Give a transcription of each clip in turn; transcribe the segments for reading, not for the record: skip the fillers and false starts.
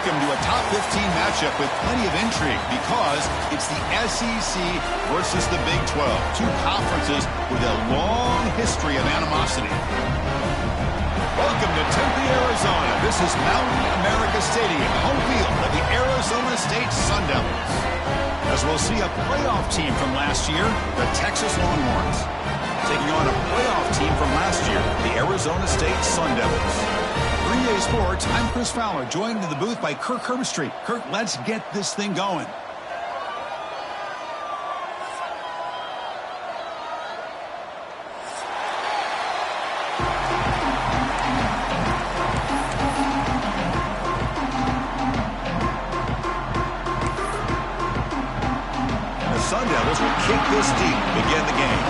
Welcome to a top 15 matchup with plenty of intrigue because it's the SEC versus the Big 12. Two conferences with a long history of animosity. Welcome to Tempe, Arizona. This is Mountain America Stadium, home field of the Arizona State Sun Devils. As we'll see a playoff team from last year, the Texas Longhorns, taking on a playoff team from last year, the Arizona State Sun Devils. 3A Sports, I'm Chris Fowler, joined in the booth by Kirk Herbstreit. Kirk, let's get this thing going. The Sun Devils will kick this deep to begin the game.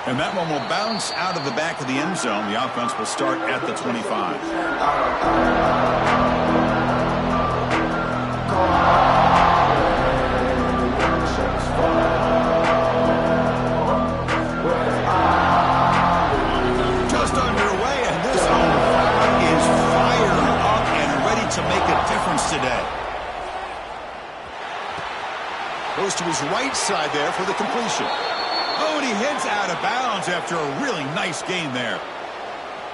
And that one will bounce out of the back of the end zone. The offense will start at the 25. Just underway, and this crowd is fired up and ready to make a difference today. Goes to his right side there for the completion. Oh, and he heads out of bounds after a really nice game there.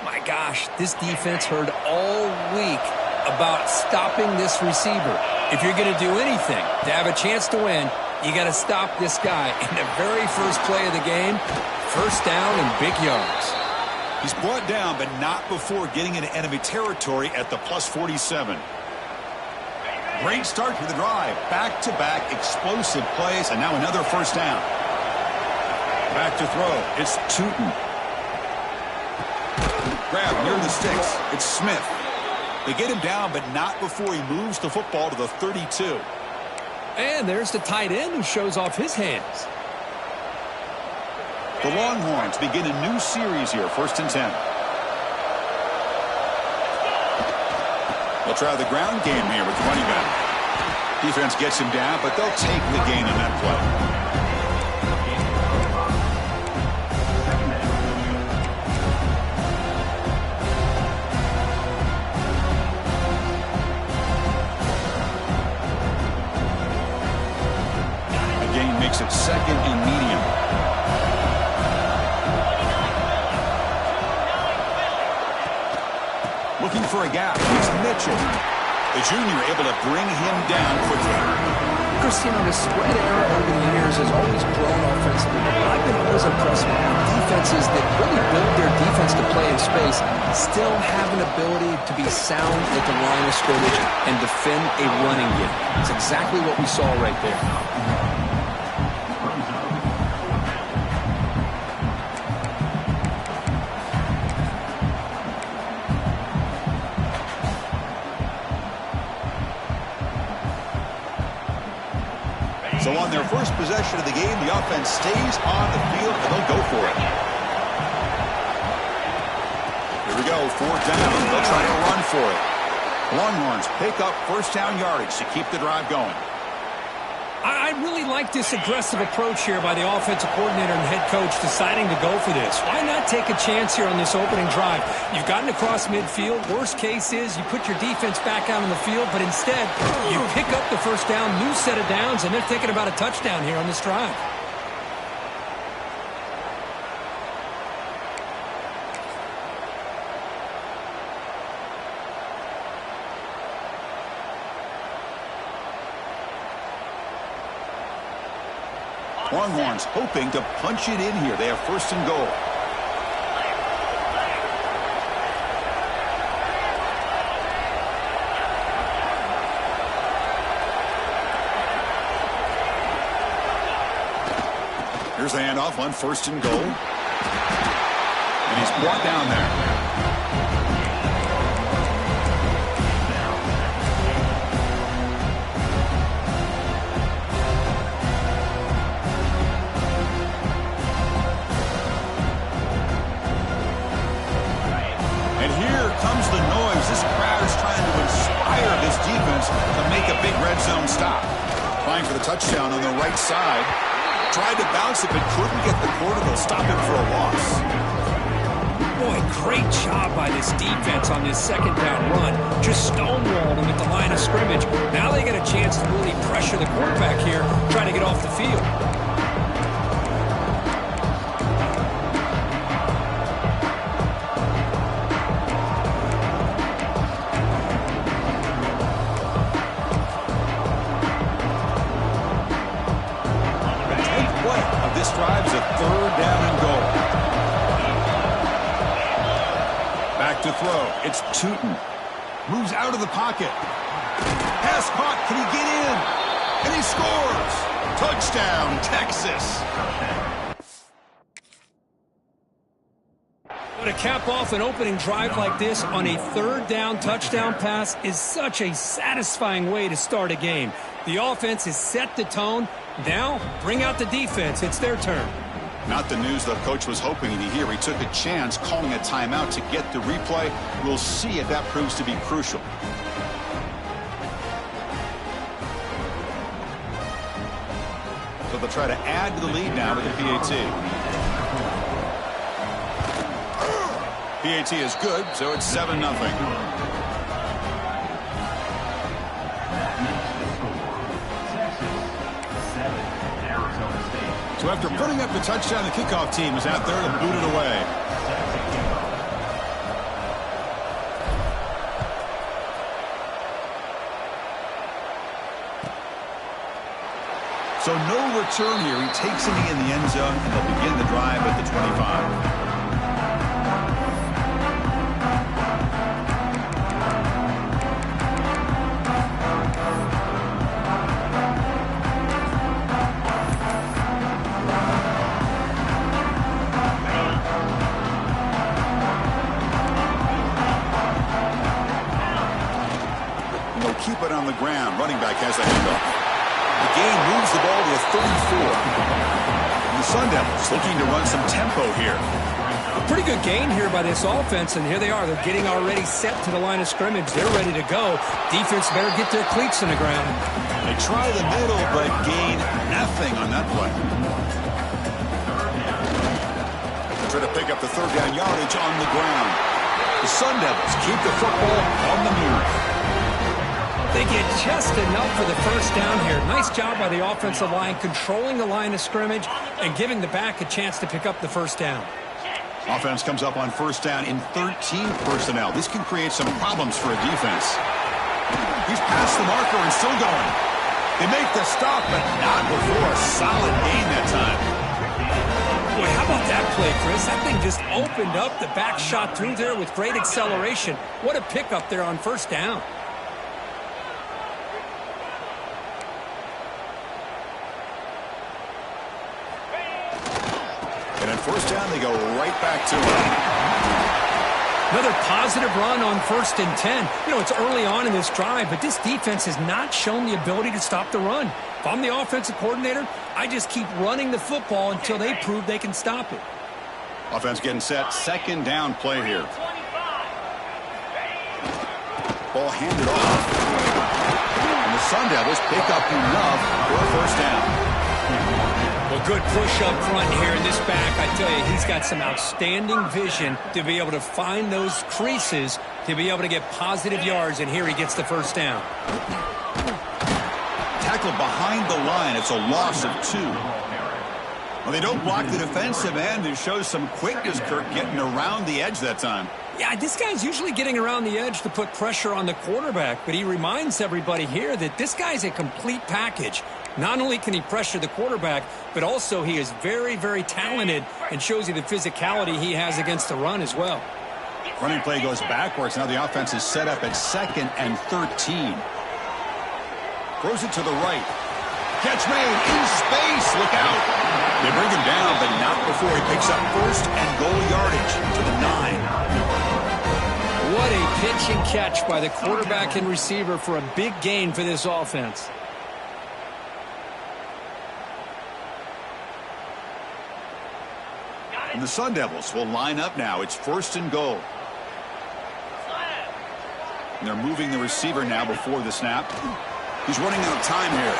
My gosh, this defense heard all week about stopping this receiver. If you're going to do anything to have a chance to win, you got to stop this guy. In the very first play of the game, first down and big yards. He's brought down, but not before getting into enemy territory at the plus 47. Great start to the drive. Back-to-back explosive plays, and now another first down. Back to throw. It's Tootin. Grab near the sticks. It's Smith. They get him down, but not before he moves the football to the 32. And there's the tight end who shows off his hands. The Longhorns begin a new series here, 1st and 10. They'll try the ground game here with the running back. Defense gets him down, but they'll take the gain on that play. It's 2nd and medium. Looking for a gap. It's Mitchell. The junior able to bring him down quickly. Christian, the spread era over the years has always grown offensively. I've been always impressed with defenses that really build their defense to play in space, still have an ability to be sound at the line of scrimmage and defend a running game. It's exactly what we saw right there. So on their first possession of the game, the offense stays on the field, and they'll go for it. Here we go, 4th down. They'll try to run for it. Longhorns pick up first down yardage to keep the drive going. I really like this aggressive approach here by the offensive coordinator and head coach deciding to go for this. Why not take a chance here on this opening drive? You've gotten across midfield. Worst case is you put your defense back out on the field, but instead you pick up the first down, new set of downs, and they're thinking about a touchdown here on this drive. Longhorns hoping to punch it in here. They have 1st and goal. Here's the handoff on 1st and goal. And he's brought down there. Comes the noise. This crowd is trying to inspire this defense to make a big red zone stop. Applying for the touchdown on the right side. Tried to bounce it, but couldn't get the quarter to stop him for a loss. Boy, great job by this defense on this second down run. Just stonewalled him at the line of scrimmage. Now they get a chance to really pressure the quarterback here, try to get off the field. This drive's a third down and goal. Back to throw. It's Tootin. Moves out of the pocket. Pass caught. Can he get in? And he scores. Touchdown, Texas. To cap off an opening drive like this on a third down touchdown pass is such a satisfying way to start a game. The offense has set the tone. Now, bring out the defense. It's their turn. Not the news the coach was hoping to hear. He took a chance calling a timeout to get the replay. We'll see if that proves to be crucial. So they'll try to add to the lead now with the PAT. PAT is good, so it's 7-0. So after putting up the touchdown, the kickoff team is out there to boot it away. So no return here. He takes it in the end zone, and they'll begin the drive at the 25. Keep it on the ground. Running back has the handoff. The gain moves the ball to a 34. And the Sun Devils looking to run some tempo here. A pretty good gain here by this offense, and here they are. They're getting already set to the line of scrimmage. They're ready to go. Defense better get their cleats in the ground. They try the middle, but gain nothing on that play. They try to pick up the third down yardage on the ground. The Sun Devils keep the football on the move. They get just enough for the first down here. Nice job by the offensive line, controlling the line of scrimmage and giving the back a chance to pick up the first down. Offense comes up on first down in 13 personnel. This can create some problems for a defense. He's past the marker and still going. They make the stop, but not before a solid gain that time. Boy, how about that play, Chris? That thing just opened up. The back shot through there with great acceleration. What a pickup there on first down. And at first down, they go right back to it. Another positive run on 1st and 10. You know, it's early on in this drive, but this defense has not shown the ability to stop the run. If I'm the offensive coordinator, I just keep running the football until they prove they can stop it. Offense getting set. Second down play here. Ball handed off. And the Sun Devils pick up enough for a first down. Well, good push up front here in this back. I tell you, he's got some outstanding vision to be able to find those creases, to be able to get positive yards, and here he gets the first down. Tackled behind the line. It's a loss of 2. Well, they don't block the defensive end. It shows some quickness, Kirk, getting around the edge that time. Yeah, this guy's usually getting around the edge to put pressure on the quarterback, but he reminds everybody here that this guy's a complete package. Not only can he pressure the quarterback, but also he is very, very talented and shows you the physicality he has against the run as well. Running play goes backwards. Now the offense is set up at 2nd and 13. Throws it to the right. Catch made in space. Look out. They bring him down, but not before he picks up 1st and goal yardage to the 9. What a pitch and catch by the quarterback and receiver for a big gain for this offense. And the Sun Devils will line up now. It's 1st and goal. And they're moving the receiver now before the snap. He's running out of time here.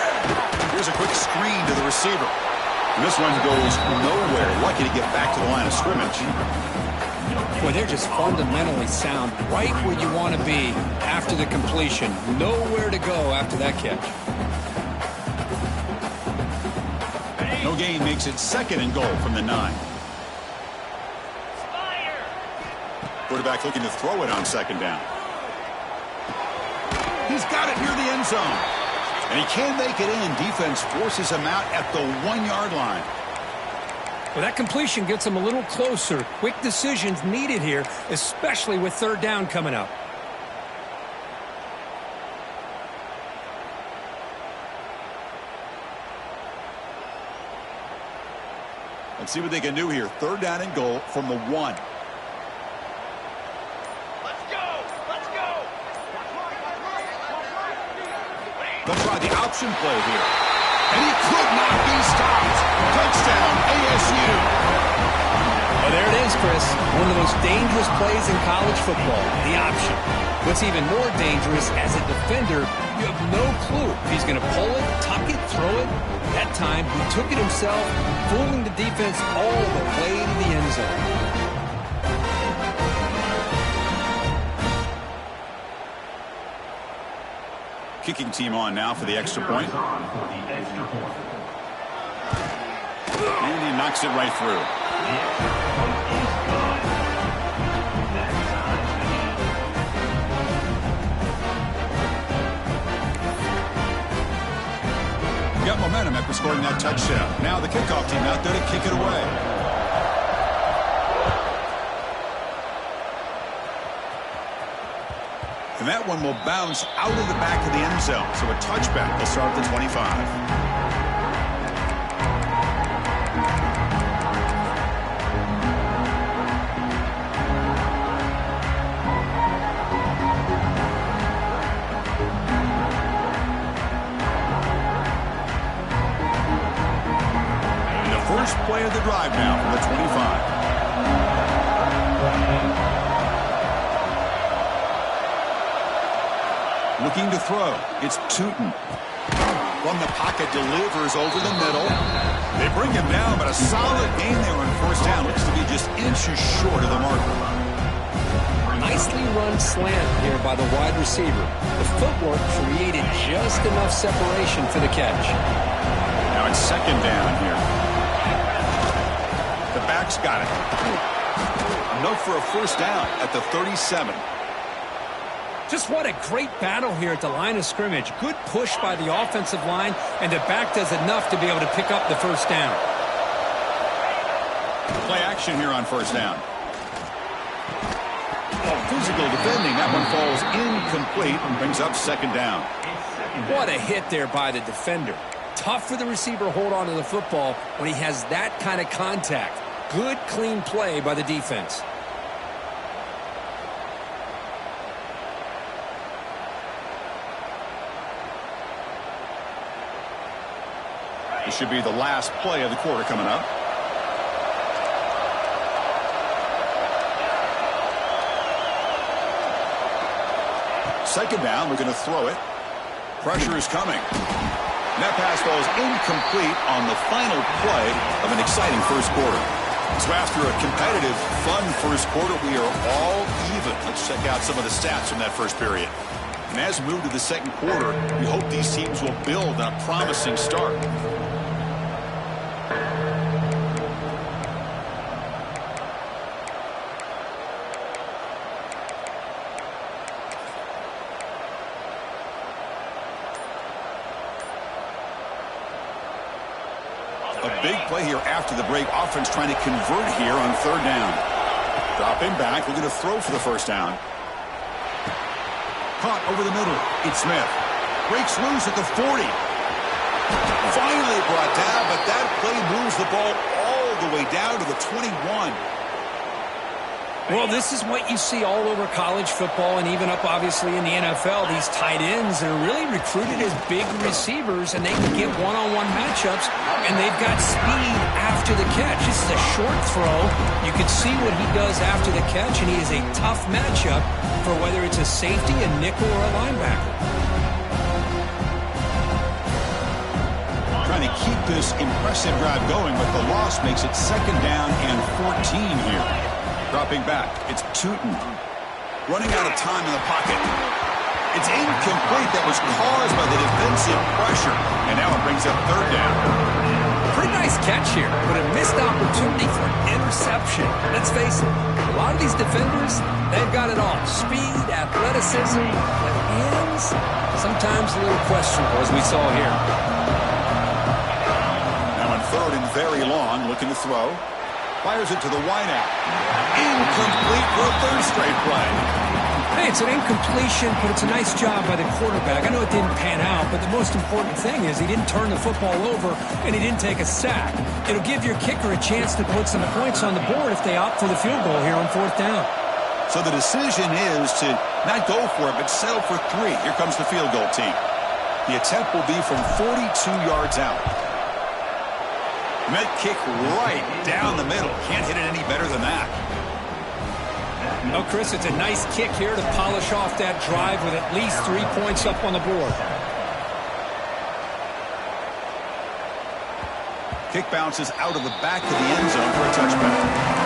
Here's a quick screen to the receiver. And this one goes nowhere. Lucky to get back to the line of scrimmage. Boy, they're just fundamentally sound, right where you want to be after the completion. Nowhere to go after that catch. No gain makes it 2nd and goal from the 9. Quarterback looking to throw it on 2nd down. He's got it near the end zone. And he can make it in. Defense forces him out at the 1-yard line. Well, that completion gets him a little closer. Quick decisions needed here, especially with 3rd down coming up. Let's see what they can do here. 3rd down and goal from the 1. They'll try the option play here. And he could not be stopped. Touchdown, ASU. Oh, there it is, Chris. One of the most dangerous plays in college football, the option. What's even more dangerous, as a defender, you have no clue if he's going to pull it, tuck it, throw it. That time, he took it himself, fooling the defense all the way to the end zone. Kicking team on now for the extra point. And he knocks it right through. Got momentum after scoring that touchdown. Now the kickoff team out there to kick it away. And that one will bounce out of the back of the end zone. So a touchback will start at the 25. First play of the drive now from the 25. Looking to throw. It's Tootin. From the pocket, delivers over the middle. They bring him down, but a solid gain there on 1st down. Looks to be just inches short of the marker. Nicely run slant here by the wide receiver. The footwork created just enough separation for the catch. Now it's 2nd down here. The back's got it. Enough for a 1st down at the 37. Just what a great battle here at the line of scrimmage. Good push by the offensive line, and the back does enough to be able to pick up the 1st down. Play action here on 1st down. Physical defending. That one falls incomplete and brings up 2nd down. What a hit there by the defender. Tough for the receiver to hold on to the football when he has that kind of contact. Good, clean play by the defense. This should be the last play of the quarter coming up. Second down, we're going to throw it. Pressure is coming. And that pass falls incomplete on the final play of an exciting 1st quarter. So after a competitive, fun 1st quarter, we are all even. Let's check out some of the stats from that 1st period. And as we move to the 2nd quarter, we hope these teams will build on a promising start. Big play here after the break. Offense trying to convert here on 3rd down. Drop him back. We're going to throw for the 1st down. Caught over the middle. It's Smith. Breaks loose at the 40. Finally brought down, but that play moves the ball all the way down to the 21. Well, this is what you see all over college football and even up, obviously, in the NFL. These tight ends that are really recruited as big receivers, and they can get one-on-one matchups, and they've got speed after the catch. This is a short throw. You can see what he does after the catch, and he is a tough matchup for whether it's a safety, a nickel, or a linebacker. Trying to trying to keep this impressive drive going, but the loss makes it 2nd down and 14 here. Dropping back, it's Tootin. Running out of time in the pocket. It's incomplete. That was caused by the defensive pressure. And now it brings up 3rd down. Pretty nice catch here, but a missed opportunity for an interception. Let's face it, a lot of these defenders, they've got it all. Speed, athleticism, but hands, sometimes a little questionable, as we saw here. Now on 3rd and very long, looking to throw. Fires it to the wideout. Incomplete for a 3rd straight play. Hey, it's an incompletion, but it's a nice job by the quarterback. I know it didn't pan out, but the most important thing is he didn't turn the football over and he didn't take a sack. It'll give your kicker a chance to put some points on the board if they opt for the field goal here on 4th down. So the decision is to not go for it, but settle for 3. Here comes the field goal team. The attempt will be from 42 yards out. Met kick right down the middle. Can't hit it any better than that. Well, Chris, it's a nice kick here to polish off that drive with at least 3 points up on the board. Kick bounces out of the back of the end zone for a touchback.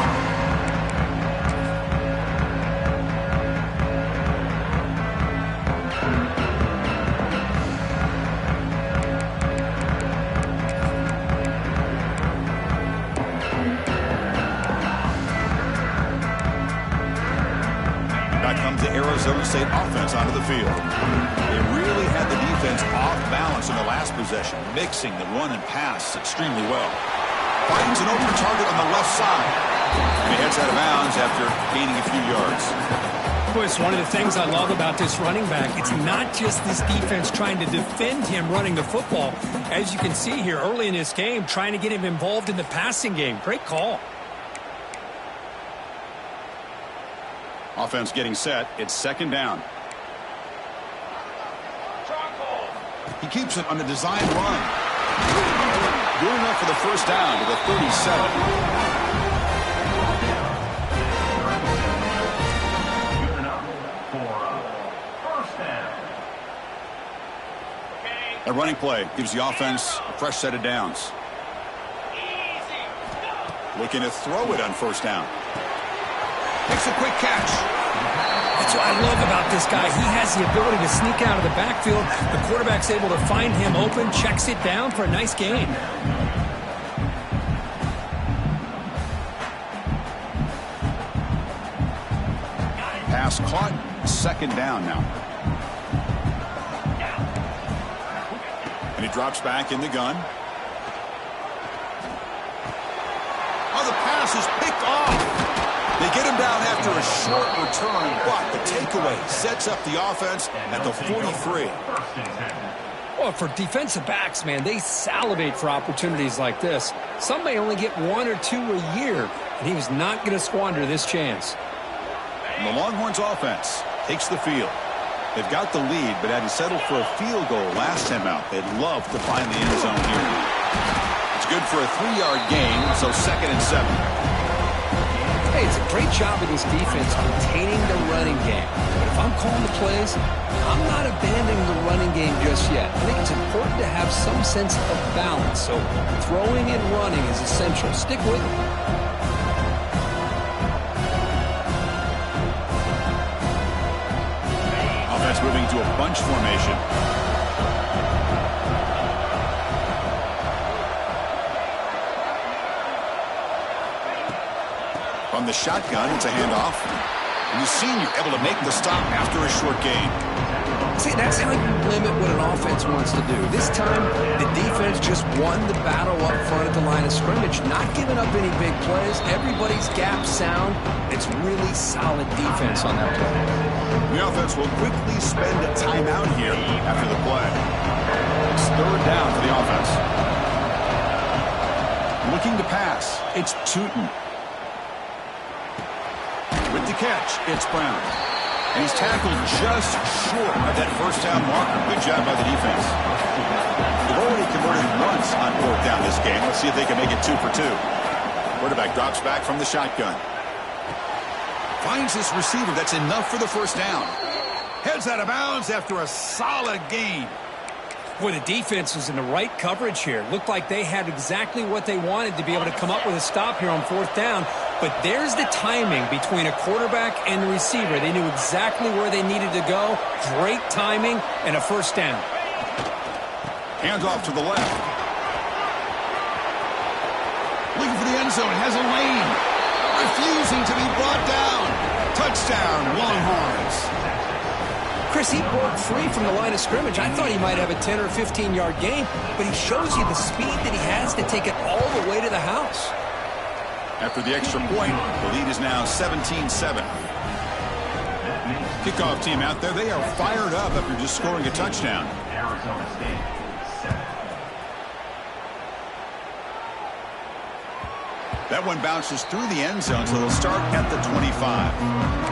Arizona State offense onto the field. They really had the defense off balance in the last possession, mixing the run and pass extremely well. Finds an open target on the left side. And he heads out of bounds after gaining a few yards. Boy, it's one of the things I love about this running back. It's not just this defense trying to defend him running the football. As you can see here early in this game, trying to get him involved in the passing game. Great call. Offense getting set. It's 2nd down. He keeps it on the design run. Good enough for the 1st down to the 37. A running play gives the offense a fresh set of downs. Looking to throw it on 1st down. Makes a quick catch. That's what I love about this guy. He has the ability to sneak out of the backfield. The quarterback's able to find him open, checks it down for a nice gain. Pass caught. 2nd down now. And he drops back in the gun. Oh, the pass is picked off. They get him down after a short return, but the takeaway sets up the offense at the 43. Well, for defensive backs, man, they salivate for opportunities like this. Some may only get 1 or 2 a year, and he was not going to squander this chance. And the Longhorns offense takes the field. They've got the lead, but had to settle for a field goal last time out. They'd love to find the end zone here. It's good for a 3-yard gain, so 2nd and 7. Hey, it's a great job of this defense containing the running game. But if I'm calling the plays, I'm not abandoning the running game just yet. I think it's important to have some sense of balance. So throwing and running is essential. Stick with it. Offense moving to a bunch formation. From the shotgun, it's a handoff. And the senior able to make the stop after a short gain. See, that's how you limit what an offense wants to do. This time, the defense just won the battle up front at the line of scrimmage, not giving up any big plays. Everybody's gap sound. It's really solid defense on that play. The offense will quickly spend a timeout here after the play. It's 3rd down for the offense. Looking to pass. It's Tootin. With the catch, it's Brown. And he's tackled just short of that 1st down marker. Good job by the defense. They've already converted once on 4th down this game. Let's see if they can make it 2 for 2. Quarterback drops back from the shotgun. Finds this receiver. That's enough for the 1st down. Heads out of bounds after a solid gain. Boy, the defense was in the right coverage here. Looked like they had exactly what they wanted to be able to come up with a stop here on 4th down. But there's the timing between a quarterback and the receiver. They knew exactly where they needed to go. Great timing and a 1st down. Hands off to the left. Looking for the end zone. Has a lane. Refusing to be brought down. Touchdown, Longhorns. Chris, he broke free from the line of scrimmage. I thought he might have a 10 or 15-yard gain, but he shows you the speed that he has to take it all the way to the house. After the extra point, the lead is now 17-7. Kickoff team out there, they are fired up after just scoring a touchdown. Arizona State, 7. That one bounces through the end zone, so they'll start at the 25.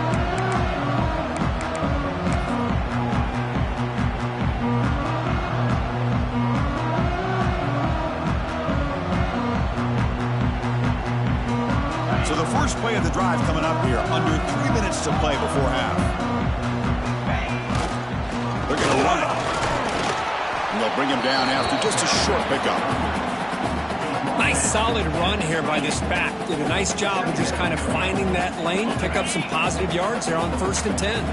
So the first play of the drive coming up here, under 3 minutes to play before half. They're going to run it. And they'll bring him down after just a short pickup. Nice solid run here by this back. Did a nice job of just kind of finding that lane, pick up some positive yards there on 1st and 10.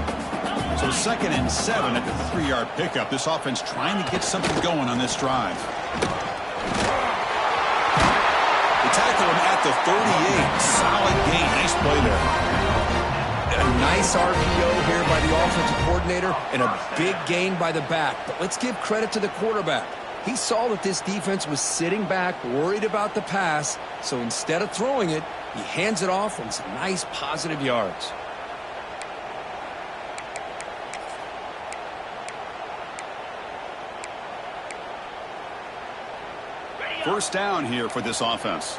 So 2nd and 7 at the 3-yard pickup. This offense trying to get something going on this drive. Tackle him at the 38. Solid gain. Nice play there. A nice RPO here by the offensive coordinator and a big gain by the back. But let's give credit to the quarterback. He saw that this defense was sitting back, worried about the pass. So instead of throwing it, he hands it off and some nice positive yards. First down here for this offense.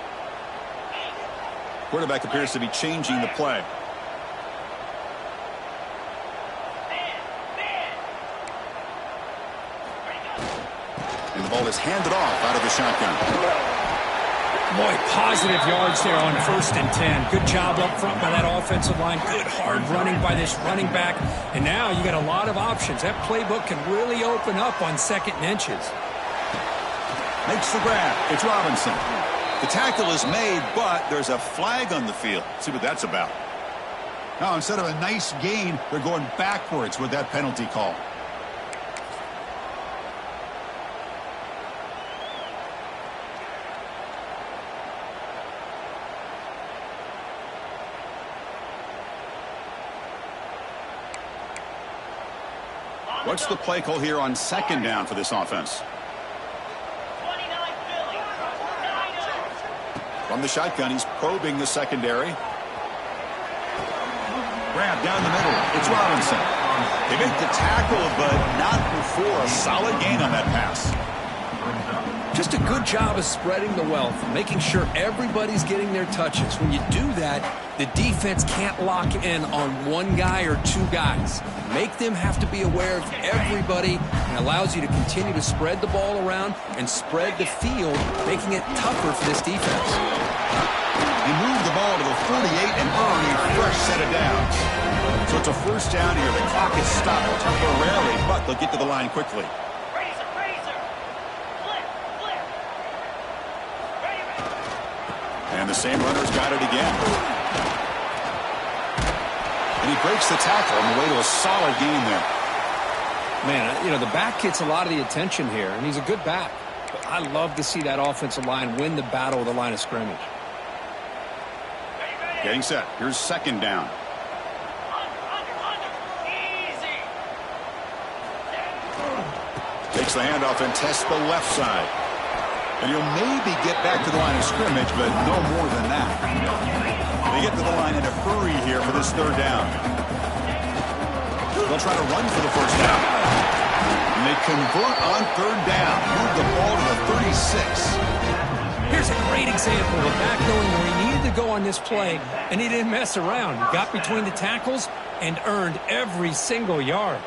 Quarterback appears to be changing the play. And the ball is handed off out of the shotgun. Boy, positive yards there on 1st and 10. Good job up front by that offensive line. Good hard running by this running back. And now you got a lot of options. That playbook can really open up on 2nd and inches. Makes the grab. It's Robinson. The tackle is made, but there's a flag on the field. See what that's about. Now, instead of a nice gain, they're going backwards with that penalty call. What's the play call here on 2nd down for this offense? From the shotgun, he's probing the secondary. Grab down the middle. It's Robinson. They make the tackle, but not before a solid gain on that pass. Just a good job of spreading the wealth, making sure everybody's getting their touches. When you do that, the defense can't lock in on one guy or 2 guys. Make them have to be aware of everybody, and allows you to continue to spread the ball around and spread the field, making it tougher for this defense. He moved the ball to the 48 and earned a fresh set of downs. So it's a first down here. The clock is stopped temporarily, but they'll get to the line quickly. And the same runner's got it again. And he breaks the tackle on the way to a solid gain there. Man, you know, the back gets a lot of the attention here, and he's a good back. But I love to see that offensive line win the battle of the line of scrimmage. Getting set. Here's 2nd down. Takes the handoff and tests the left side. And he'll maybe get back to the line of scrimmage, but no more than that. They get to the line in a hurry here for this 3rd down. They'll try to run for the first down. And they convert on 3rd down. Move the ball to the 36. Here's a great example of back knowing where he needed to go on this play, and he didn't mess around. He got between the tackles and earned every single yard.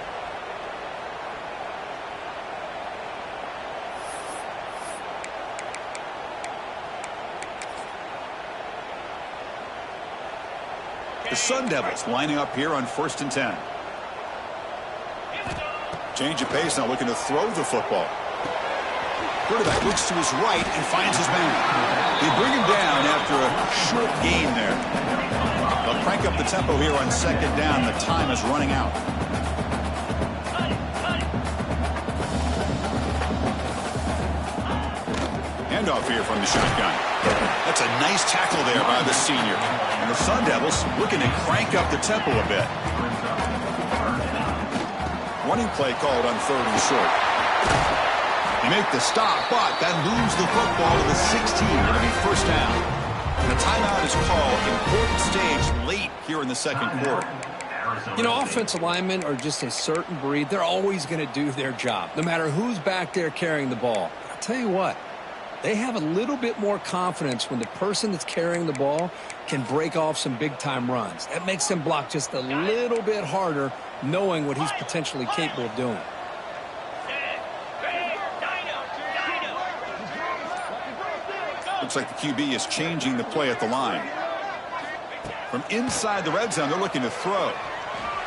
The Sun Devils lining up here on 1st and 10. Change of pace, now looking to throw the football. Quarterback looks to his right and finds his man. They bring him down after a short gain there. They'll crank up the tempo here on second down. The time is running out. Handoff here from the shotgun. That's a nice tackle there by the senior. And the Sun Devils looking to crank up the tempo a bit. Running play called on 3rd and short. They make the stop, but that moves the football to the 16. It'll be first down. And the timeout is called. Important stage late here in the second quarter. You know, offensive linemen are just a certain breed. They're always going to do their job, no matter who's back there carrying the ball. I'll tell you what, they have a little bit more confidence when the person that's carrying the ball can break off some big-time runs. That makes them block just a little bit harder, knowing what he's potentially capable of doing. Looks like the QB is changing the play at the line. From inside the red zone, they're looking to throw.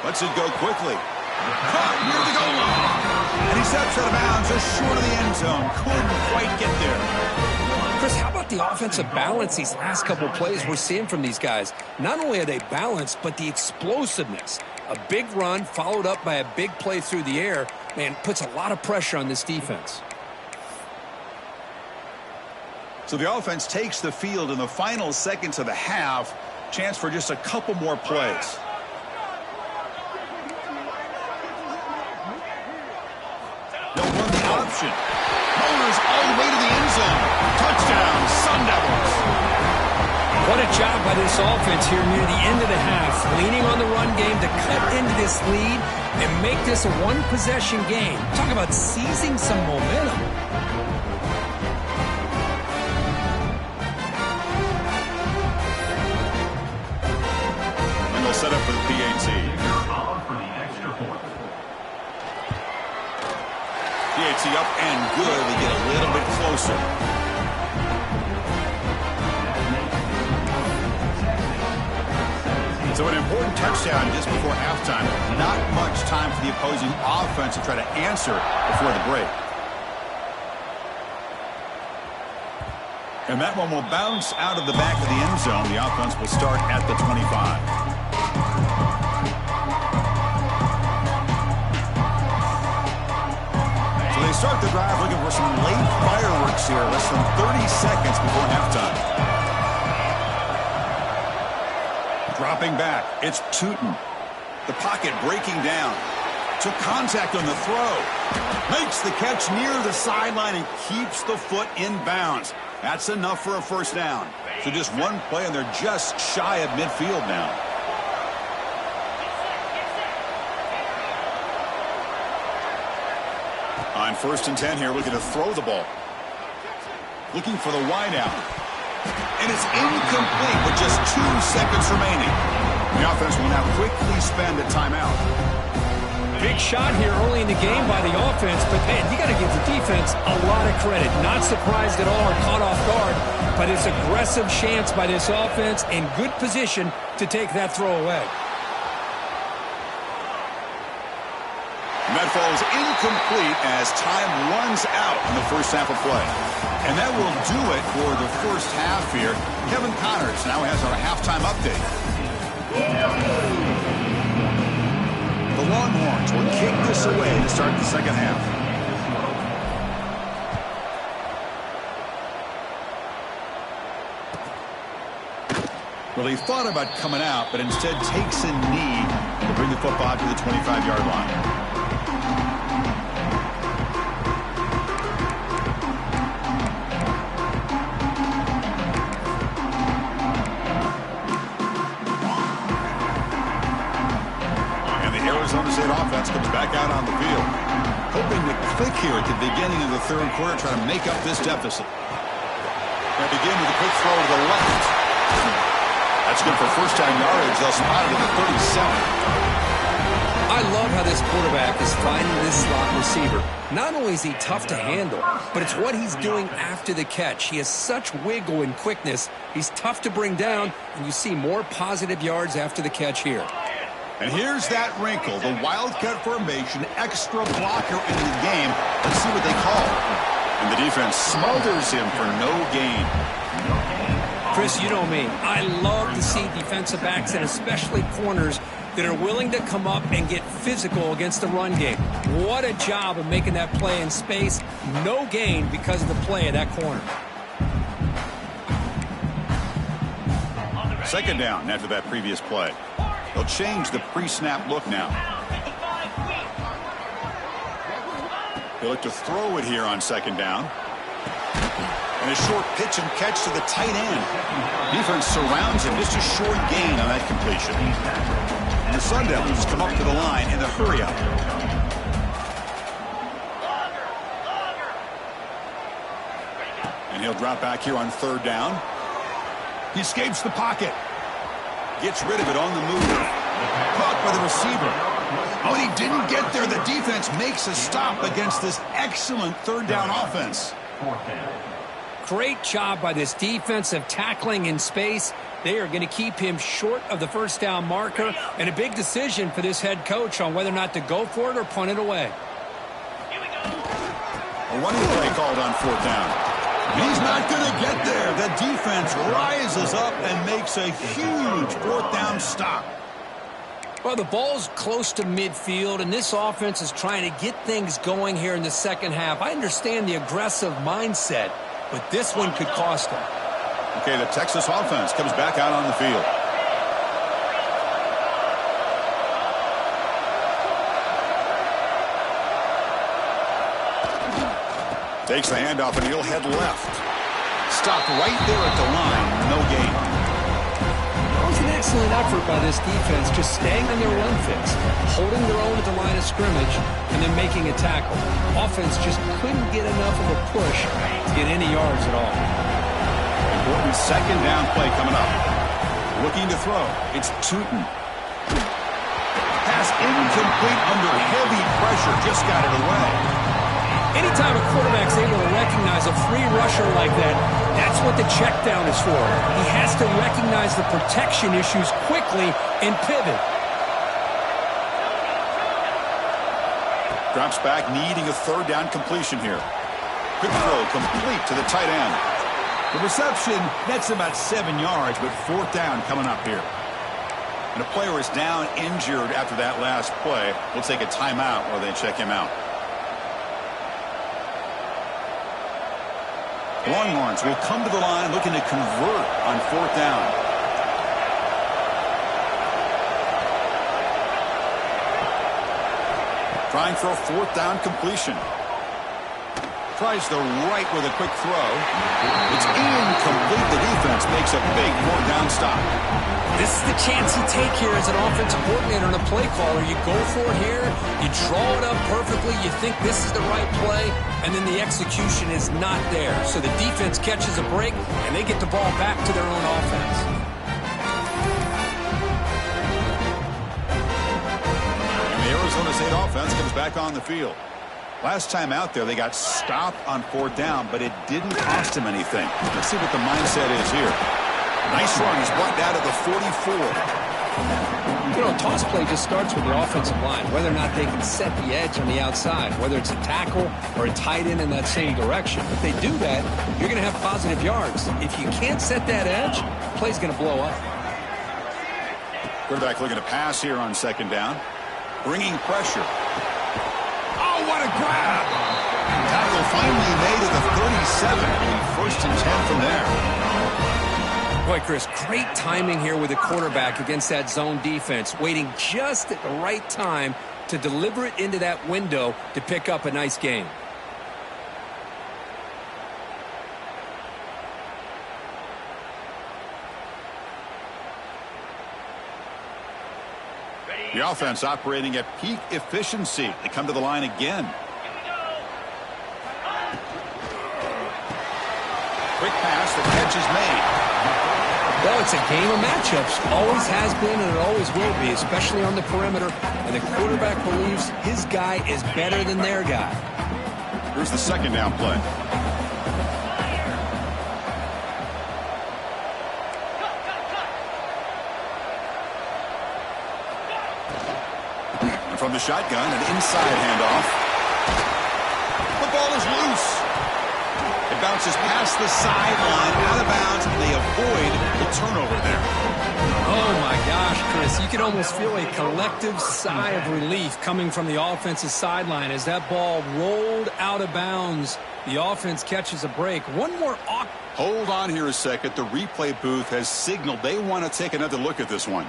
Lets it go quickly. Caught near the goal line. And he steps out of bounds just short of the end zone. Couldn't quite get there. Chris, how about the offensive balance these last couple plays we're seeing from these guys? Not only are they balanced, but the explosiveness. A big run followed up by a big play through the air, man, puts a lot of pressure on this defense. So the offense takes the field in the final seconds of the half. Chance for just a couple more plays. They'll run the option. Motors all the way to the end zone. Touchdown, Sun Devils. What a job by this offense here near the end of the half. Leaning on the run game to cut into this lead and make this a one-possession game. Talk about seizing some momentum. Set up for the PAT. PAT up and good. They get a little bit closer. So an important touchdown just before halftime. Not much time for the opposing offense to try to answer before the break. And that one will bounce out of the back of the end zone. The offense will start at the 25. They start the drive looking for some late fireworks here. Less than 30 seconds before halftime. Dropping back, it's Tootin. The pocket breaking down. Took contact on the throw. Makes the catch near the sideline and keeps the foot in bounds. That's enough for a first down. So just one play and they're just shy of midfield now. On 1st and 10 here, looking to throw the ball. Looking for the wide out. And it's incomplete with just 2 seconds remaining. The offense will now quickly spend a timeout. Big shot here early in the game by the offense, but man, you got to give the defense a lot of credit. Not surprised at all or caught off guard, but it's aggressive chance by this offense and good position to take that throw away. And that falls incomplete as time runs out in the first half of play. And that will do it for the first half here. Kevin Connors now has our halftime update. The Longhorns will kick this away to start the second half. Well, he thought about coming out, but instead takes a knee to bring the football to the 25-yard line. Arizona State offense comes back out on the field. Hoping to click here at the beginning of the third quarter, trying to make up this deficit. They begin with a quick throw to the left. That's good for first down yardage. They'll spot it at the 37. I love how this quarterback is finding this slot receiver. Not only is he tough to handle, but it's what he's doing after the catch. He has such wiggle and quickness. He's tough to bring down, and you see more positive yards after the catch here. And here's that wrinkle, the Wildcat formation, extra blocker into the game. Let's see what they call. And the defense smothers him for no gain. Chris, you know me. I love to see defensive backs and especially corners that are willing to come up and get physical against the run game. What a job of making that play in space. No gain because of the play of that corner. Second down after that previous play. They'll change the pre-snap look now. They look to throw it here on second down. And a short pitch and catch to the tight end. Defense surrounds him. Just a short gain on that completion. And the Sun Devils come up to the line in the hurry up. And he'll drop back here on third down. He escapes the pocket. Gets rid of it on the move. Caught by the receiver. Oh, and he didn't get there. The defense makes a stop against this excellent third down offense. Great job by this defensive tackling in space. They are going to keep him short of the first down marker, and a big decision for this head coach on whether or not to go for it or punt it away. A running play called on fourth down. He's not going to get there. The defense rises up and makes a huge fourth down stop. Well, the ball's close to midfield, and this offense is trying to get things going here in the second half. I understand the aggressive mindset, but this one could cost them. Okay, the Texas offense comes back out on the field. Takes the handoff and he'll head left. Stopped right there at the line. No gain. That was an excellent effort by this defense, just staying on their run fits, holding their own at the line of scrimmage, and then making a tackle. Offense just couldn't get enough of a push to get any yards at all. Important second down play coming up. Looking to throw. It's Tootin. Pass incomplete under heavy pressure. Just got it away. Anytime a quarterback's able to recognize a free rusher like that, that's what the check down is for. He has to recognize the protection issues quickly and pivot. Drops back, needing a third down completion here. Quick throw complete to the tight end. The reception, that's about 7 yards, but fourth down coming up here. And a player is down injured after that last play. We'll take a timeout while they check him out. Longhorns will come to the line looking to convert on fourth down. Trying for a fourth down completion. Tries the right with a quick throw. It's incomplete. The defense makes a big fourth down stop. This is the chance you take here as an offensive coordinator and a play caller. You go for it here, you draw it up perfectly, you think this is the right play, and then the execution is not there. So the defense catches a break, and they get the ball back to their own offense. And the Arizona State offense comes back on the field. Last time out there, they got stopped on fourth down, but it didn't cost them anything. Let's see what the mindset is here. Nice run. He's blocked out of the 44. You know, toss play just starts with the offensive line, whether or not they can set the edge on the outside, whether it's a tackle or a tight end in that same direction. If they do that, you're going to have positive yards. If you can't set that edge, the play's going to blow up. Quarterback looking to pass here on second down. Bringing pressure. Oh, what a grab! Tackle finally made at the 37. And first and 10 from there. Boy, Chris, great timing here with the quarterback against that zone defense, waiting just at the right time to deliver it into that window to pick up a nice gain. The offense operating at peak efficiency. They come to the line again. Quick pass, the catch is made. Well, it's a game of matchups. Always has been and it always will be, especially on the perimeter. And the quarterback believes his guy is better than their guy. Here's the second down play. And from the shotgun, an inside handoff. The ball is loose. bounces past the sideline, out of bounds, and they avoid the turnover there. Oh, my gosh, Chris. You can almost feel a collective sigh of relief coming from the offensive sideline as that ball rolled out of bounds. The offense catches a break. One more. Hold on here a second. The replay booth has signaled they want to take another look at this one.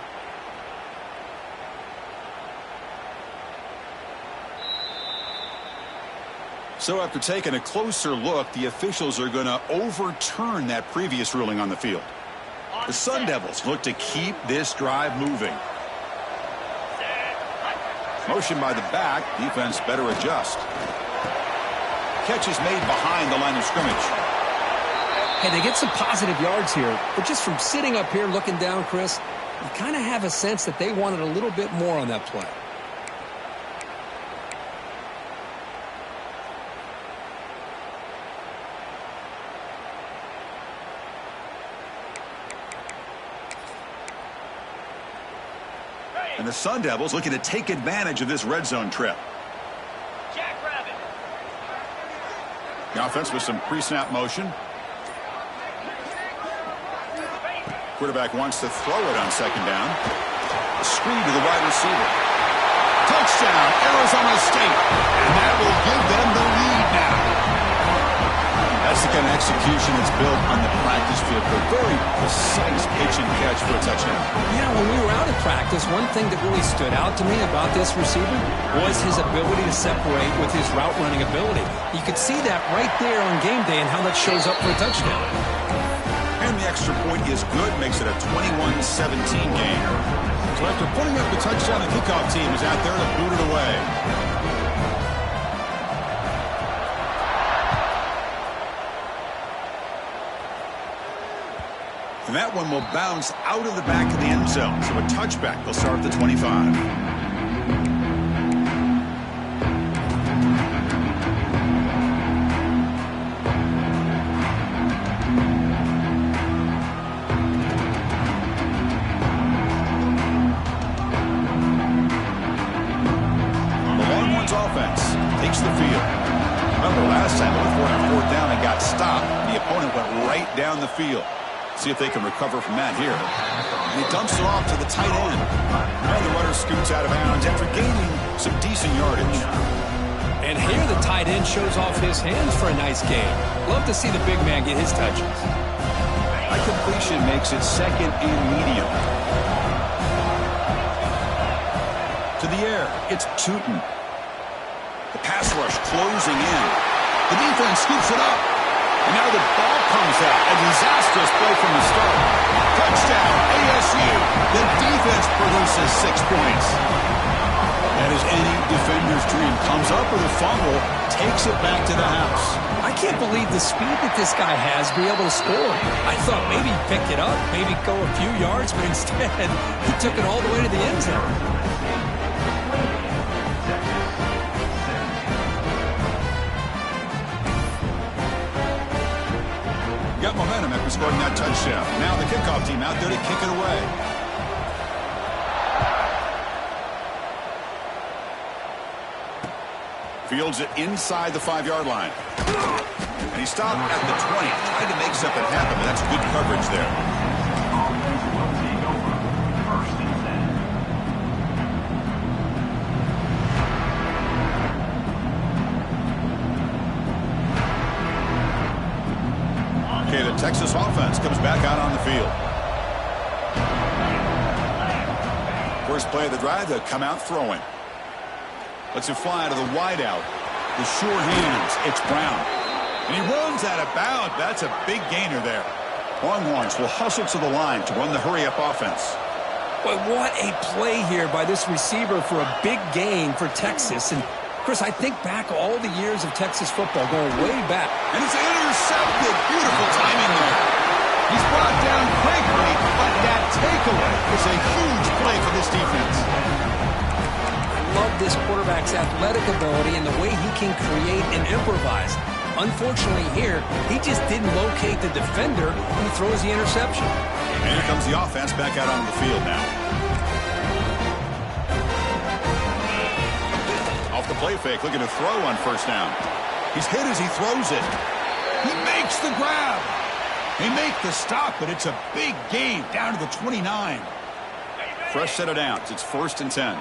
So after taking a closer look, the officials are going to overturn that previous ruling on the field. The Sun Devils look to keep this drive moving. Motion by the back. Defense better adjust. Catch is made behind the line of scrimmage. Hey, they get some positive yards here, but just from sitting up here looking down, Chris, you kind of have a sense that they wanted a little bit more on that play. And the Sun Devils looking to take advantage of this red zone trip. The offense with some pre-snap motion. Quarterback wants to throw it on second down. A screen to the wide receiver. Touchdown, Arizona State. And that will give them the lead now. That's the kind of execution that's built on the practice field. A very precise pitch and catch for a touchdown. Yeah, when we were out at practice, one thing that really stood out to me about this receiver was his ability to separate with his route running ability. You could see that right there on game day and how that shows up for a touchdown. And the extra point is good, makes it a 21-17 game. So after putting up the touchdown, the kickoff team is out there to boot it away. And that one will bounce out of the back of the end zone. So a touchback. They'll start at the 25. Offense takes the field. Remember last time they went for it on fourth down and got stopped. The opponent went right down the field. See if they can recover from that here. And he dumps it off to the tight end. And the runner scoots out of bounds after gaining some decent yardage. And here the tight end shows off his hands for a nice game. Love to see the big man get his touches. A completion makes it second and medium. To the air, it's Tootin. The pass rush closing in. The defense scoops it up. And now the ball comes out. A disastrous play from the start. Touchdown, ASU. The defense produces 6 points. That is any defender's dream. Comes up with a fumble, takes it back to the house. I can't believe the speed that this guy has to be able to score. I thought maybe he'd pick it up, maybe go a few yards, but instead he took it all the way to the end zone. Got momentum after scoring that touchdown. Now the kickoff team out there to kick it away. Fields it inside the 5-yard line. And he stopped at the 20. Tried to make something happen, but that's good coverage there. Okay, the Texas offense comes back out on the field. First play of the drive, they'll come out throwing. Lets it fly to the wideout. The sure hands, it's Brown. And he runs out of bounds. That's a big gainer there. Longhorns will hustle to the line to run the hurry-up offense. But what a play here by this receiver for a big gain for Texas. And Chris, I think back all the years of Texas football, going way back. And it's intercepted. Beautiful timing there. He's brought down quickly, but that takeaway is a huge play for this defense. I love this quarterback's athletic ability and the way he can create and improvise. Unfortunately here, he just didn't locate the defender when he throws the interception. And here comes the offense back out onto the field now. Off the play fake, looking to throw on first down. He's hit as he throws it. He makes makes the grab. They make the stop, but it's a big gain down to the 29. Fresh set of downs. It's 1st and 10.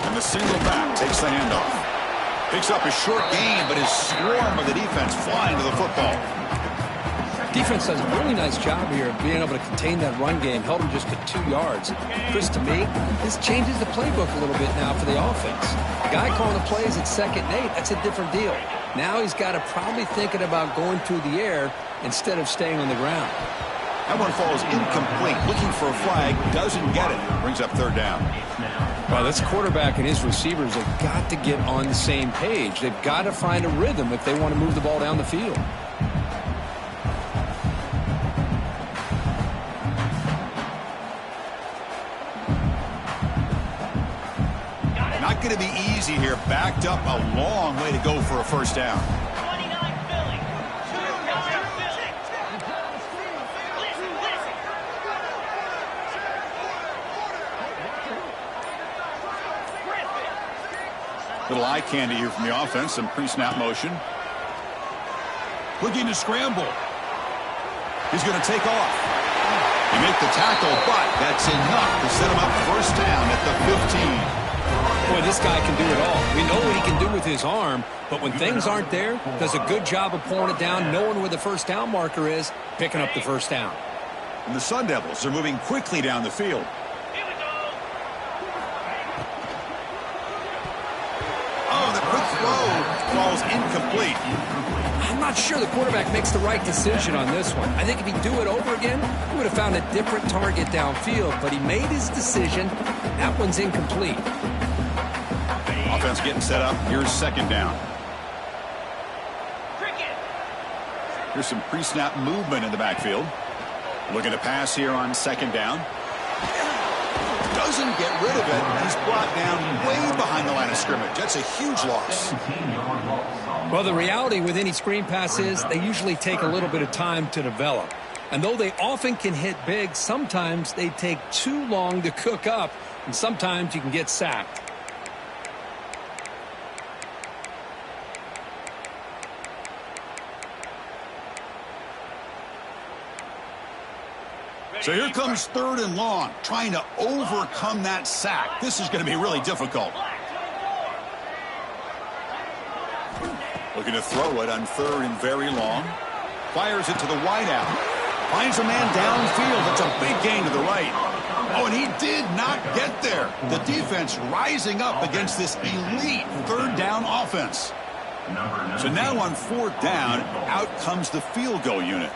And the single back takes the handoff. Picks up a short gain, but his swarm of the defense flying to the football. Defense does a really nice job here of being able to contain that run game. Held him just to 2 yards. Chris, to me, this changes the playbook a little bit now for the offense. The guy calling the plays at 2nd and 8, that's a different deal. Now he's got to probably thinking about going through the air instead of staying on the ground. That one falls incomplete. Looking for a flag, doesn't get it. Brings up 3rd down. Well, this quarterback and his receivers have got to get on the same page. They've got to find a rhythm if they want to move the ball down the field. Not going to be easy here. Backed up a long way to go for a 1st down. Little eye candy here from the offense. Some pre-snap motion. Looking to scramble. He's going to take off. He make the tackle, but that's enough to set him up 1st down at the 15. Boy, this guy can do it all. We know what he can do with his arm, but when things aren't there, does a good job of pulling it down, knowing where the 1st down marker is, picking up the 1st down. And the Sun Devils are moving quickly down the field. Oh, the quick throw falls incomplete. I'm not sure the quarterback makes the right decision on this one. I think if he'd do it over again, he would have found a different target downfield, but he made his decision. That one's incomplete. Offense getting set up. Here's 2nd down. Here's some pre-snap movement in the backfield. Looking to pass here on 2nd down. Doesn't get rid of it. He's brought down way behind the line of scrimmage. That's a huge loss. Well, the reality with any screen pass is they usually take a little bit of time to develop. And though they often can hit big, sometimes they take too long to cook up, and sometimes you can get sacked. So here comes 3rd and long, trying to overcome that sack. This is going to be really difficult. Looking to throw it on 3rd and very long. Fires it to the wideout. Finds a man downfield. That's a big gain to the right. Oh, and he did not get there. The defense rising up against this elite 3rd down offense. So now on 4th down, out comes the field goal unit.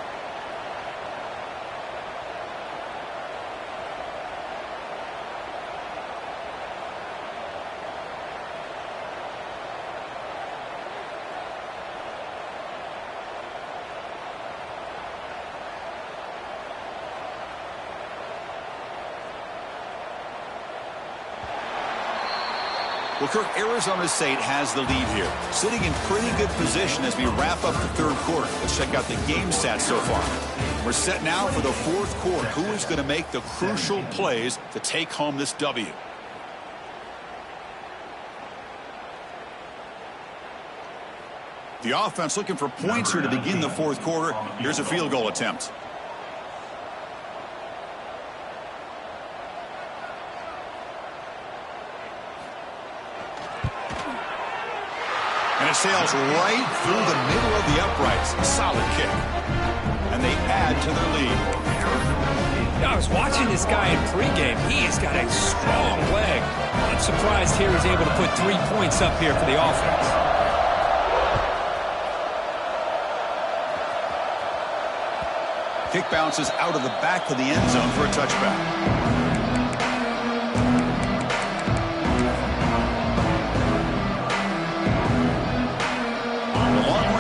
Well, Kirk, Arizona State has the lead here, sitting in pretty good position as we wrap up the 3rd quarter. Let's check out the game stats so far. We're set now for the 4th quarter. Who is going to make the crucial plays to take home this W? The offense looking for points here to begin the 4th quarter. Here's a field goal attempt. And it sails right through the middle of the uprights. Solid kick. And they add to their lead. I was watching this guy in pregame. He has got a strong leg. I'm surprised here he's able to put 3 points up here for the offense. Kick bounces out of the back of the end zone for a touchback.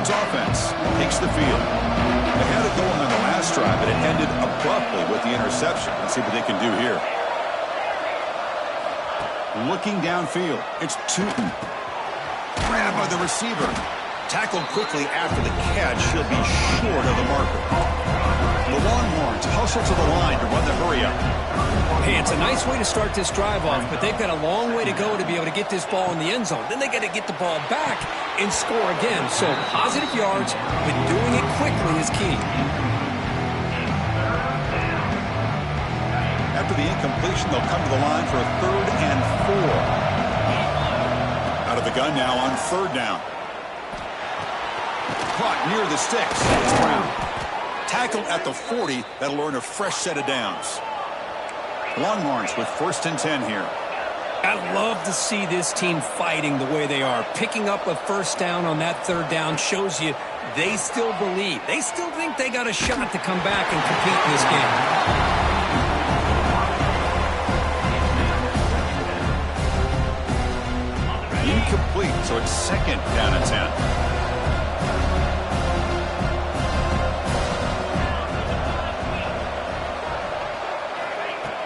Offense takes the field. They had it going on the last drive, but it ended abruptly with the interception. Let's see what they can do here. Looking downfield, it's Tootin. Grabbed by the receiver. Tackled quickly after the catch. He'll be short of the marker. The Longhorns hustle to the line to run the hurry-up. Hey, it's a nice way to start this drive off, but they've got a long way to go to be able to get this ball in the end zone. Then they got to get the ball back and score again. So positive yards, but doing it quickly is key. After the incompletion, they'll come to the line for a 3rd and 4. Out of the gun now on 3rd down. Caught near the sticks. It's Brown. Tackle at the 40. That'll earn a fresh set of downs. Longhorns with 1st and 10 here. I love to see this team fighting the way they are. Picking up a 1st down on that 3rd down shows you they still believe. They still think they got a shot to come back and compete in this game. Incomplete, so it's 2nd down and 10.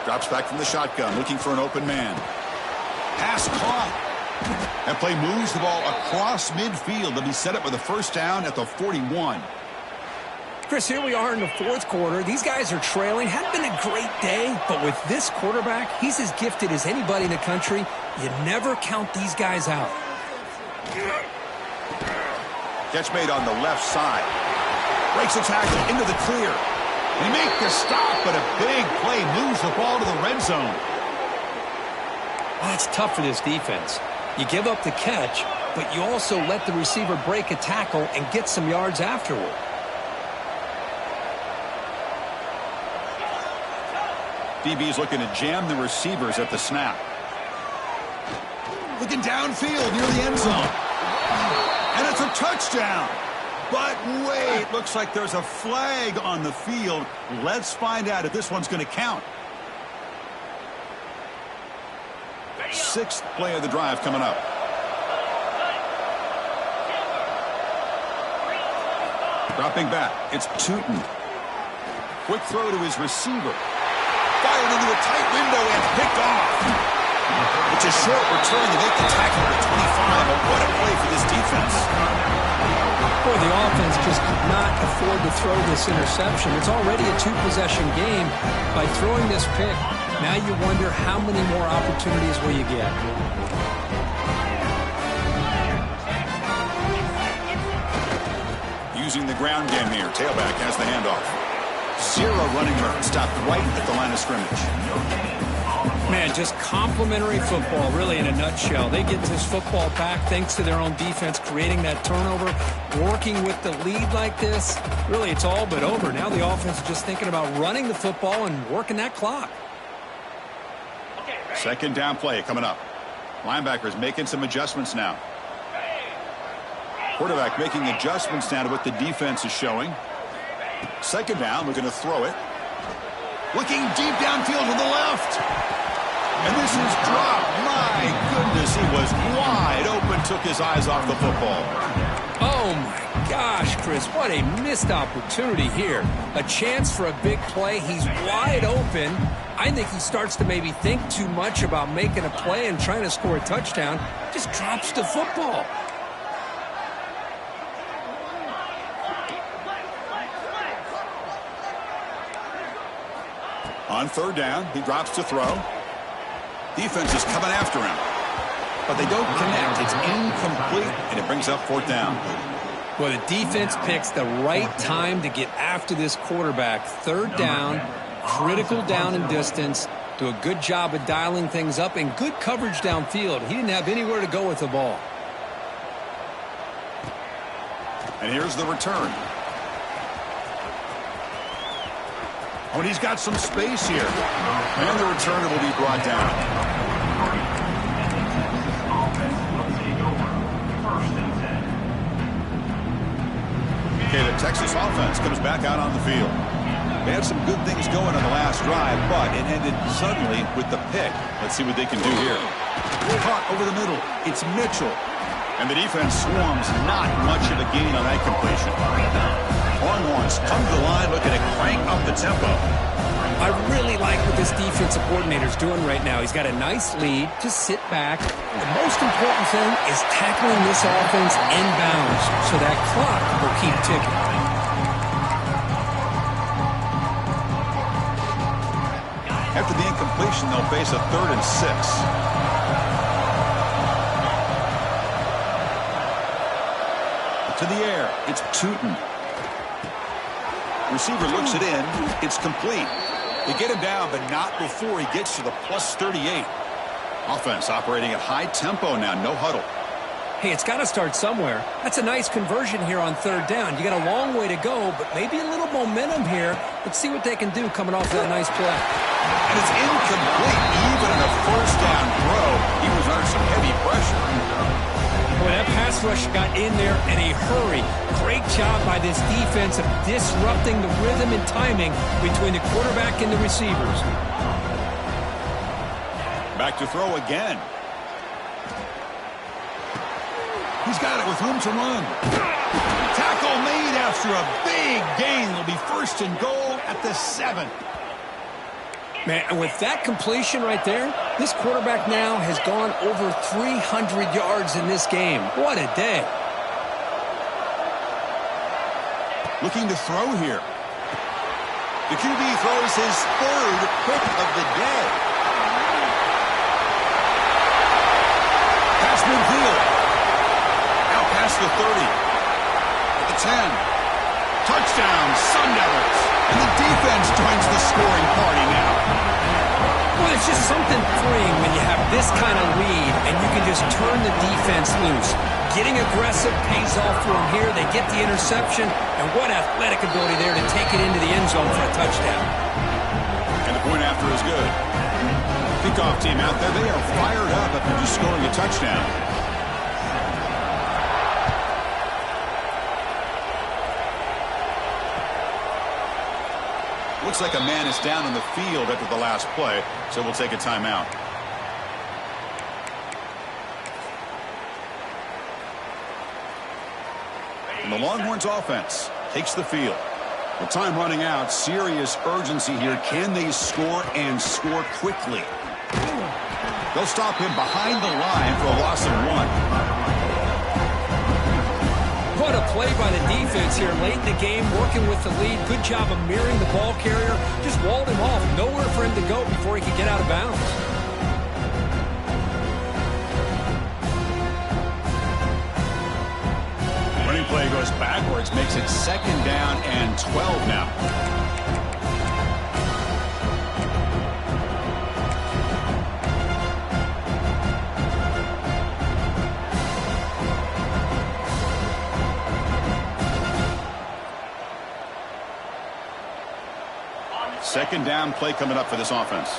Drops back from the shotgun, looking for an open man. Pass caught. That play moves the ball across midfield. They'll be set up with a 1st down at the 41. Chris, here we are in the 4th quarter. These guys are trailing. Hadn't been a great day, but with this quarterback, he's as gifted as anybody in the country. You never count these guys out. Catch made on the left side. Breaks a tackle into the clear. They make the stop, but a big play moves the ball to the red zone. That's tough for this defense. You give up the catch, but you also let the receiver break a tackle and get some yards afterward. DB's looking to jam the receivers at the snap. Looking downfield near the end zone. And it's a touchdown. But wait, looks like there's a flag on the field. Let's find out if this one's going to count. 6th play of the drive coming up. Dropping back, it's Tootin. Quick throw to his receiver. Fired into a tight window and picked off. It's a short return to make the tackle at 25. But what a play for this defense. Boy, the offense just could not afford to throw this interception. It's already a 2-possession game. By throwing this pick, now you wonder how many more opportunities will you get. Using the ground game here. Tailback has the handoff. 0 running room. Stopped right at the line of scrimmage. Man, just complimentary football, really, in a nutshell. They get this football back thanks to their own defense, creating that turnover, working with the lead like this. Really, it's all but over. Now the offense is just thinking about running the football and working that clock. 2nd down play coming up. Linebackers making some adjustments now. Quarterback making adjustments now to what the defense is showing. 2nd down, looking to throw it. Looking deep downfield to the left. And this is dropped. My goodness, he was wide open, took his eyes off the football. Oh, my gosh, Chris, what a missed opportunity here. A chance for a big play. He's wide open. I think he starts to maybe think too much about making a play and trying to score a touchdown. Just drops the football. On 3rd down, he drops to throw. Defense is coming after him. But they don't connect. It's incomplete, and it brings up 4th down. Well, the defense picks the right time to get after this quarterback. 3rd down, critical down and distance. Do a good job of dialing things up and good coverage downfield. He didn't have anywhere to go with the ball. And here's the return. Oh, and he's got some space here. And the returner will be brought down. Okay, the Texas offense comes back out on the field. They had some good things going on the last drive, but it ended suddenly with the pick. Let's see what they can do here. Caught over the middle. It's Mitchell. And the defense swarms. Not much of a gain on that completion. Longhorns come to the line looking to crank up the tempo. I really like what this defensive coordinator's doing right now. He's got a nice lead. Just sit back. The most important thing is tackling this offense inbounds so that clock will keep ticking. After the incompletion, they'll face a 3rd and 6. To the air, it's Tootin. Receiver looks it in. It's complete. They get him down, but not before he gets to the plus 38. Offense operating at high tempo now, no huddle. Hey, it's got to start somewhere. That's a nice conversion here on 3rd down. You got a long way to go, but maybe a little momentum here. Let's see what they can do coming off that nice play. And it's incomplete. Even on a 1st down throw, he was under some heavy pressure. Boy, that pass rush got in there in a hurry. Great job by this defense of disrupting the rhythm and timing between the quarterback and the receivers. Back to throw again. He's got it with room to run. Tackle made after a big gain. It'll be 1st and goal at the 7. Man, and with that completion right there, this quarterback now has gone over 300 yards in this game. What a day. Looking to throw here. The QB throws his 3rd pick of the day. Pass midfield. Out past the 30. At the 10. Touchdown, Sun Devils. And the defense joins the scoring party now. Well, it's just something freeing when you have this kind of lead and you can just turn the defense loose. Getting aggressive pays off for them here. They get the interception, and what athletic ability there to take it into the end zone for a touchdown. And the point after is good. Kickoff team out there, they are fired up after just scoring a touchdown. Looks like a man is down on the field after the last play, so we'll take a timeout. And the Longhorns offense takes the field. With time running out, serious urgency here. Can they score and score quickly? They'll stop him behind the line for a loss of 1. What a play by the defense here late in the game, working with the lead. Good job of mirroring the ball carrier. Just walled him off. Nowhere for him to go before he could get out of bounds. Running play goes backwards, makes it 2nd down and 12 now. Second down play coming up for this offense.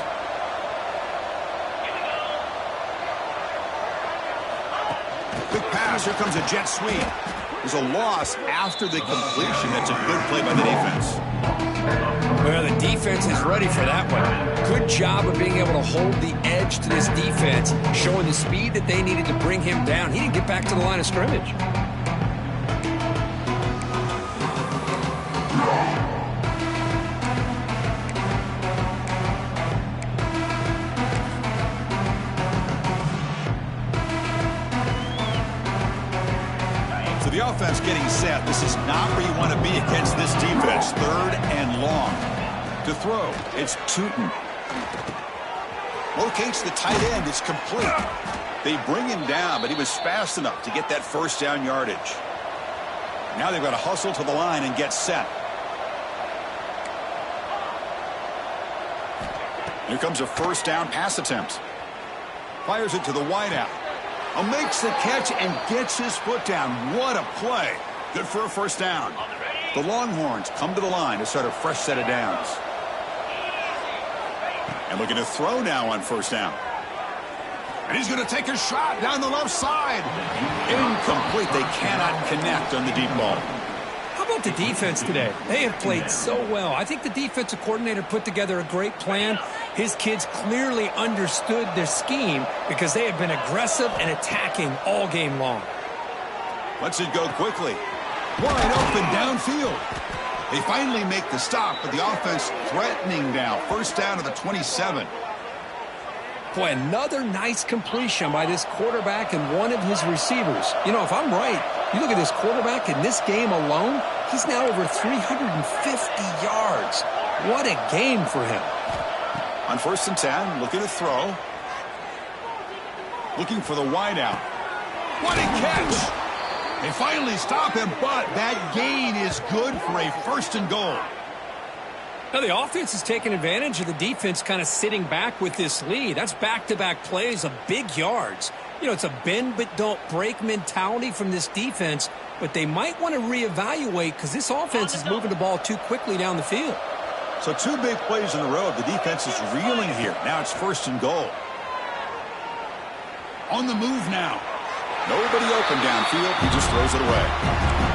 Quick pass. Here comes a jet sweep. There's a loss after the completion. That's a good play by the defense. Well, the defense is ready for that one. Good job of being able to hold the edge to this defense, showing the speed that they needed to bring him down. He didn't get back to the line of scrimmage. The offense getting set. This is not where you want to be against this defense. 3rd and long. To throw, it's Tootin. Locates the tight end. It's complete. They bring him down, but he was fast enough to get that 1st down yardage. Now they've got to hustle to the line and get set. Here comes a 1st down pass attempt. Fires it to the wideout. Makes the catch and gets his foot down. What a play. Good for a 1st down. The Longhorns come to the line to start a fresh set of downs. And looking to throw now on 1st down. And he's going to take a shot down the left side. Incomplete. They cannot connect on the deep ball. How about the defense today? They have played so well. I think the defensive coordinator put together a great plan. His kids clearly understood their scheme because they have been aggressive and attacking all game long. Lets it go quickly. Wide open downfield. They finally make the stop, but the offense threatening now. 1st down to the 27. Boy, another nice completion by this quarterback and one of his receivers. You know, if I'm right, you look at this quarterback in this game alone, he's now over 350 yards. What a game for him. On 1st and 10, looking to throw. Looking for the wide out. What a catch! They finally stop him, but that gain is good for a 1st and goal. Now, the offense is taking advantage of the defense kind of sitting back with this lead. That's back-to-back plays of big yards. You know, it's a bend but don't break mentality from this defense, but they might want to reevaluate because this offense is moving the ball too quickly down the field. So 2 big plays in a row. The defense is reeling here. Now it's 1st and goal. On the move now. Nobody open downfield. He just throws it away.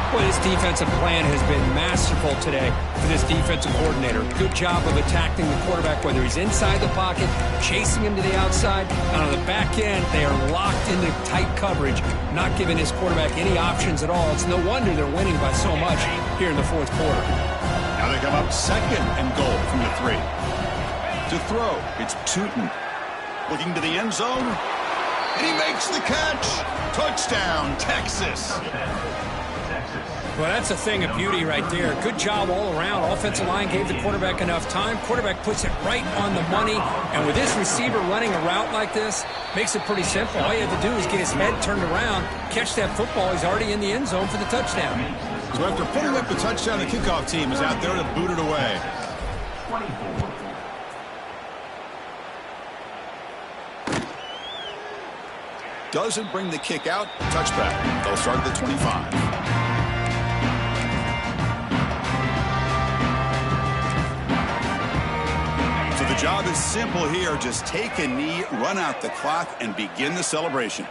Boy, this defensive plan has been masterful today for this defensive coordinator. Good job of attacking the quarterback, whether he's inside the pocket, chasing him to the outside. And on the back end, they are locked into tight coverage, not giving his quarterback any options at all. It's no wonder they're winning by so much here in the 4th quarter. Now they come up 2nd and goal from the 3. To throw, it's Tootin. Looking to the end zone. And he makes the catch. Touchdown, Texas. Well, that's a thing of beauty right there. Good job all around. Offensive line gave the quarterback enough time. Quarterback puts it right on the money. And with this receiver running a route like this, makes it pretty simple. All you have to do is get his head turned around, catch that football. He's already in the end zone for the touchdown. So after putting up the touchdown, the kickoff team is out there to boot it away. 24. Doesn't bring the kick out. Touchback. They'll start at the 25. So the job is simple here. Just take a knee, run out the clock, and begin the celebration.